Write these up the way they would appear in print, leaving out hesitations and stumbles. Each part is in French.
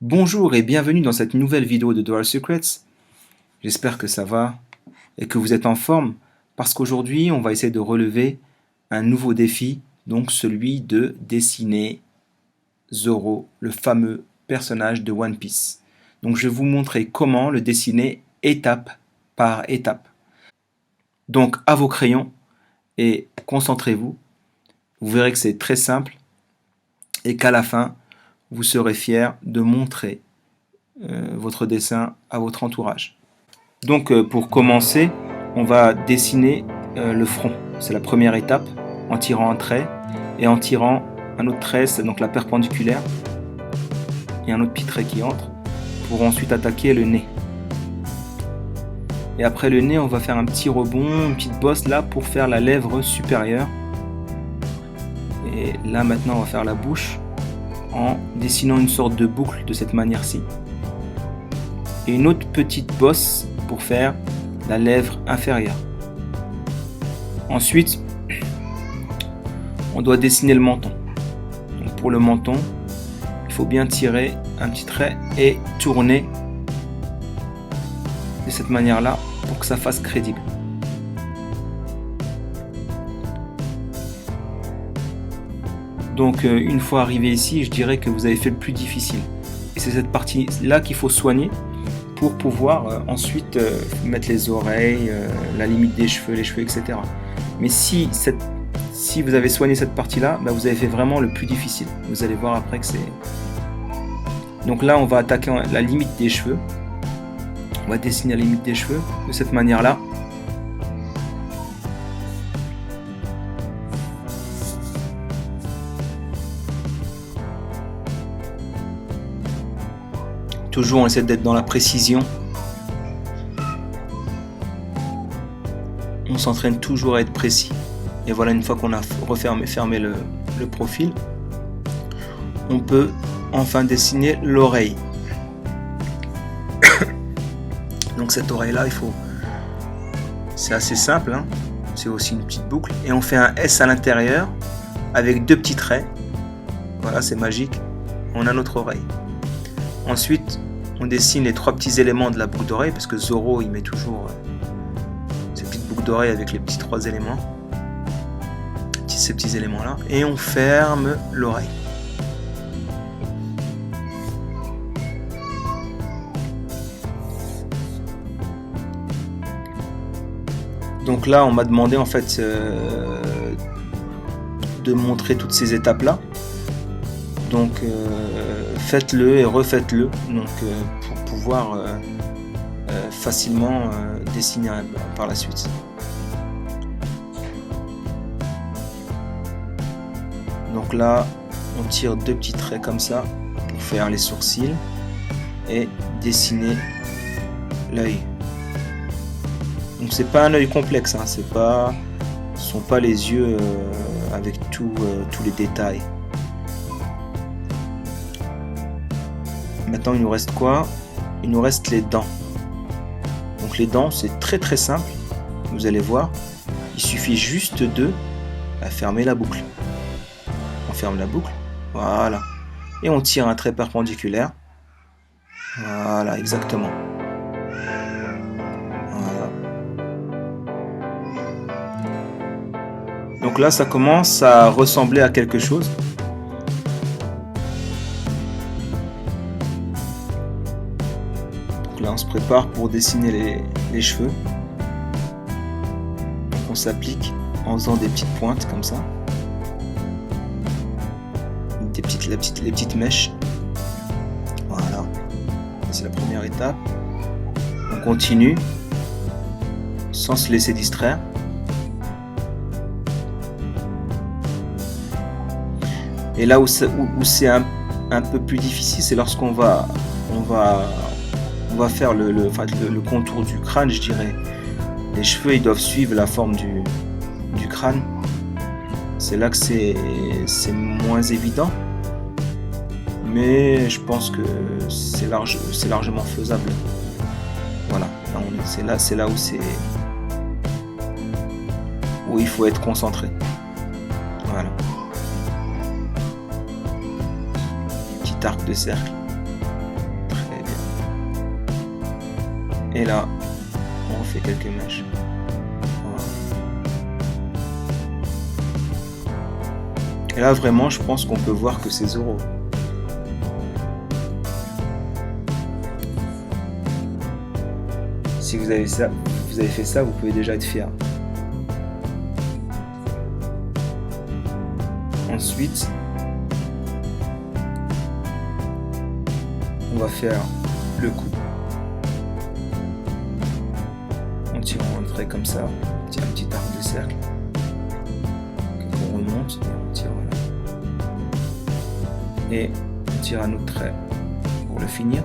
Bonjour et bienvenue dans cette nouvelle vidéo de Dual Secrets. J'espère que ça va et que vous êtes en forme parce qu'aujourd'hui on va essayer de relever un nouveau défi, donc celui de dessiner Zoro, le fameux personnage de One Piece. Donc je vais vous montrer comment le dessiner étape par étape. Donc à vos crayons et concentrez-vous. Vous verrez que c'est très simple et qu'à la fin vous serez fiers de montrer votre dessin à votre entourage. Donc pour commencer, on va dessiner le front. C'est la première étape, en tirant un trait et en tirant un autre trait, c'est donc la perpendiculaire, et un autre petit trait qui entre, pour ensuite attaquer le nez. Et après le nez, on va faire un petit rebond, une petite bosse là pour faire la lèvre supérieure. Et là maintenant, on va faire la bouche en dessinant une sorte de boucle de cette manière-ci. Et une autre petite bosse pour faire la lèvre inférieure. Ensuite, on doit dessiner le menton. Donc pour le menton, il faut bien tirer un petit trait et tourner de cette manière-là pour que ça fasse crédible. Donc une fois arrivé ici, je dirais que vous avez fait le plus difficile. Et c'est cette partie-là qu'il faut soigner pour pouvoir ensuite mettre les oreilles, la limite des cheveux, les cheveux, etc. Mais si vous avez soigné cette partie-là, bah vous avez fait vraiment le plus difficile. Vous allez voir après que c'est... Donc là, on va attaquer la limite des cheveux. On va dessiner la limite des cheveux de cette manière-là. Toujours on essaie d'être dans la précision. On s'entraîne toujours à être précis. Et voilà, une fois qu'on a fermé le profil, on peut enfin dessiner l'oreille. Donc cette oreille là, c'est assez simple, hein. C'est aussi une petite boucle. Et on fait un S à l'intérieur avec deux petits traits. Voilà, c'est magique. On a notre oreille. Ensuite, on dessine les trois petits éléments de la boucle d'oreille, parce que Zoro, il met toujours ces petites boucles d'oreille avec les petits trois éléments. Ces petits éléments-là. Et on ferme l'oreille. Donc là, on m'a demandé en fait de montrer toutes ces étapes-là. Donc faites-le et refaites-le pour pouvoir facilement dessiner par la suite. Donc là, on tire deux petits traits comme ça pour faire les sourcils et dessiner l'œil. Donc c'est pas un œil complexe, hein, ce sont pas les yeux avec tous les détails. Maintenant il nous reste quoi? Il nous reste les dents. Donc les dents c'est très très simple, vous allez voir, il suffit juste de fermer la boucle. On ferme la boucle, voilà, et on tire un trait perpendiculaire, voilà, exactement. Voilà. Donc là ça commence à ressembler à quelque chose. Donc là on se prépare pour dessiner les cheveux. Donc on s'applique en faisant des petites pointes comme ça. Les petites mèches. Voilà, c'est la première étape. On continue sans se laisser distraire. Et là où c'est un peu plus difficile, c'est lorsqu'on va faire le contour du crâne, je dirais. Les cheveux ils doivent suivre la forme du crâne. C'est là que c'est moins évident. Mais je pense que c'est largement faisable. Voilà, c'est là où il faut être concentré. Voilà. Petit arc de cercle. Et là, on fait quelques mèches. Voilà. Et là, vraiment, je pense qu'on peut voir que c'est Zoro. Si vous avez fait ça, vous pouvez déjà être fier. Ensuite, on va faire le coup. On tire un trait comme ça, un petit arc de cercle. On remonte et on tire là. Et on tire un autre trait pour le finir.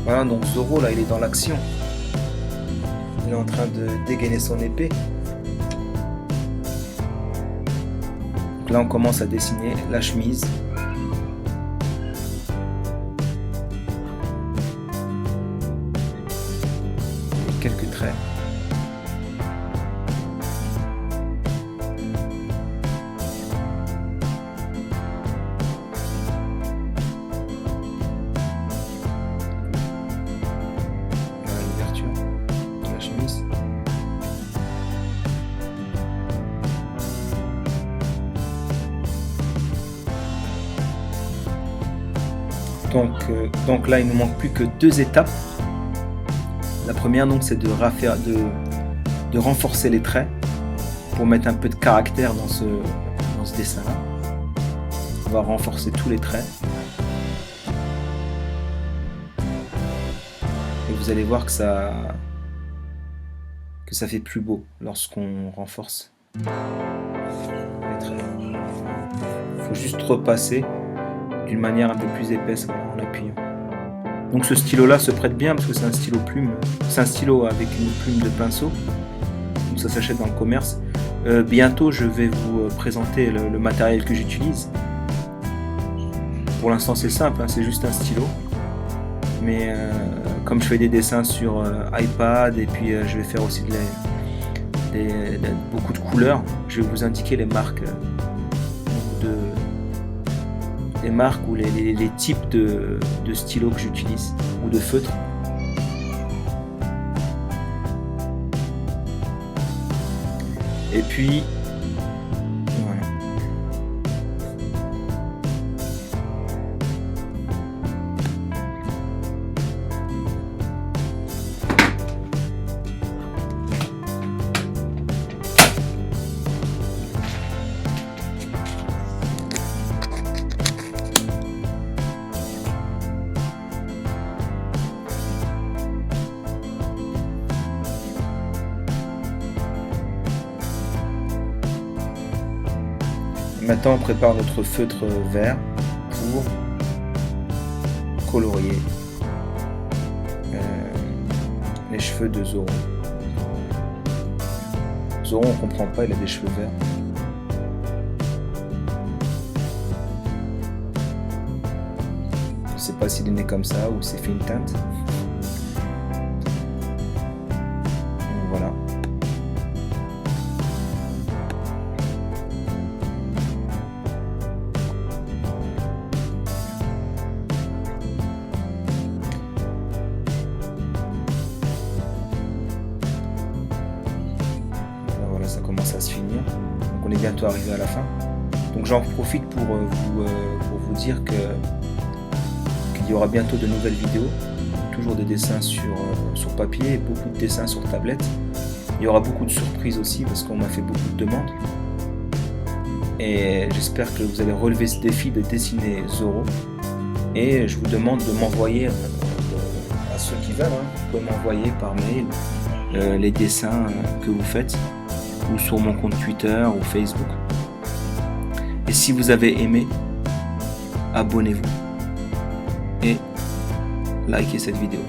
Voilà, donc Zoro là il est dans l'action. Il est en train de dégainer son épée. Donc là on commence à dessiner la chemise. Et quelques traits. Donc là il ne manque plus que 2 étapes. La première donc c'est de renforcer les traits pour mettre un peu de caractère dans ce dessin là. On va renforcer tous les traits et vous allez voir que ça fait plus beau lorsqu'on renforce les traits. Il faut juste repasser d'une manière un peu plus épaisse en appuyant. Donc ce stylo là se prête bien parce que c'est un stylo plume, c'est un stylo avec une plume de pinceau, donc ça s'achète dans le commerce. Bientôt je vais vous présenter le matériel que j'utilise. Pour l'instant c'est simple, hein, c'est juste un stylo, mais comme je fais des dessins sur iPad et puis je vais faire aussi beaucoup de couleurs, je vais vous indiquer les marques ou les types de stylos que j'utilise ou de feutres. Et puis voilà. Maintenant on prépare notre feutre vert pour colorier les cheveux de Zoro. Zoro on comprend pas, il a des cheveux verts. Je sais pas s'il est né comme ça ou s'il fait une teinte. Donc, voilà. Ça commence à se finir, donc on est bientôt arrivé à la fin. Donc j'en profite pour vous dire qu'il y aura bientôt de nouvelles vidéos, toujours des dessins sur papier et beaucoup de dessins sur tablette. Il y aura beaucoup de surprises aussi parce qu'on m'a fait beaucoup de demandes et j'espère que vous allez relever ce défi de dessiner Zoro, et je vous demande de m'envoyer à ceux qui veulent, vous pouvez m'envoyer par mail les dessins que vous faites, ou sur mon compte Twitter ou Facebook. Et si vous avez aimé, abonnez-vous et likez cette vidéo.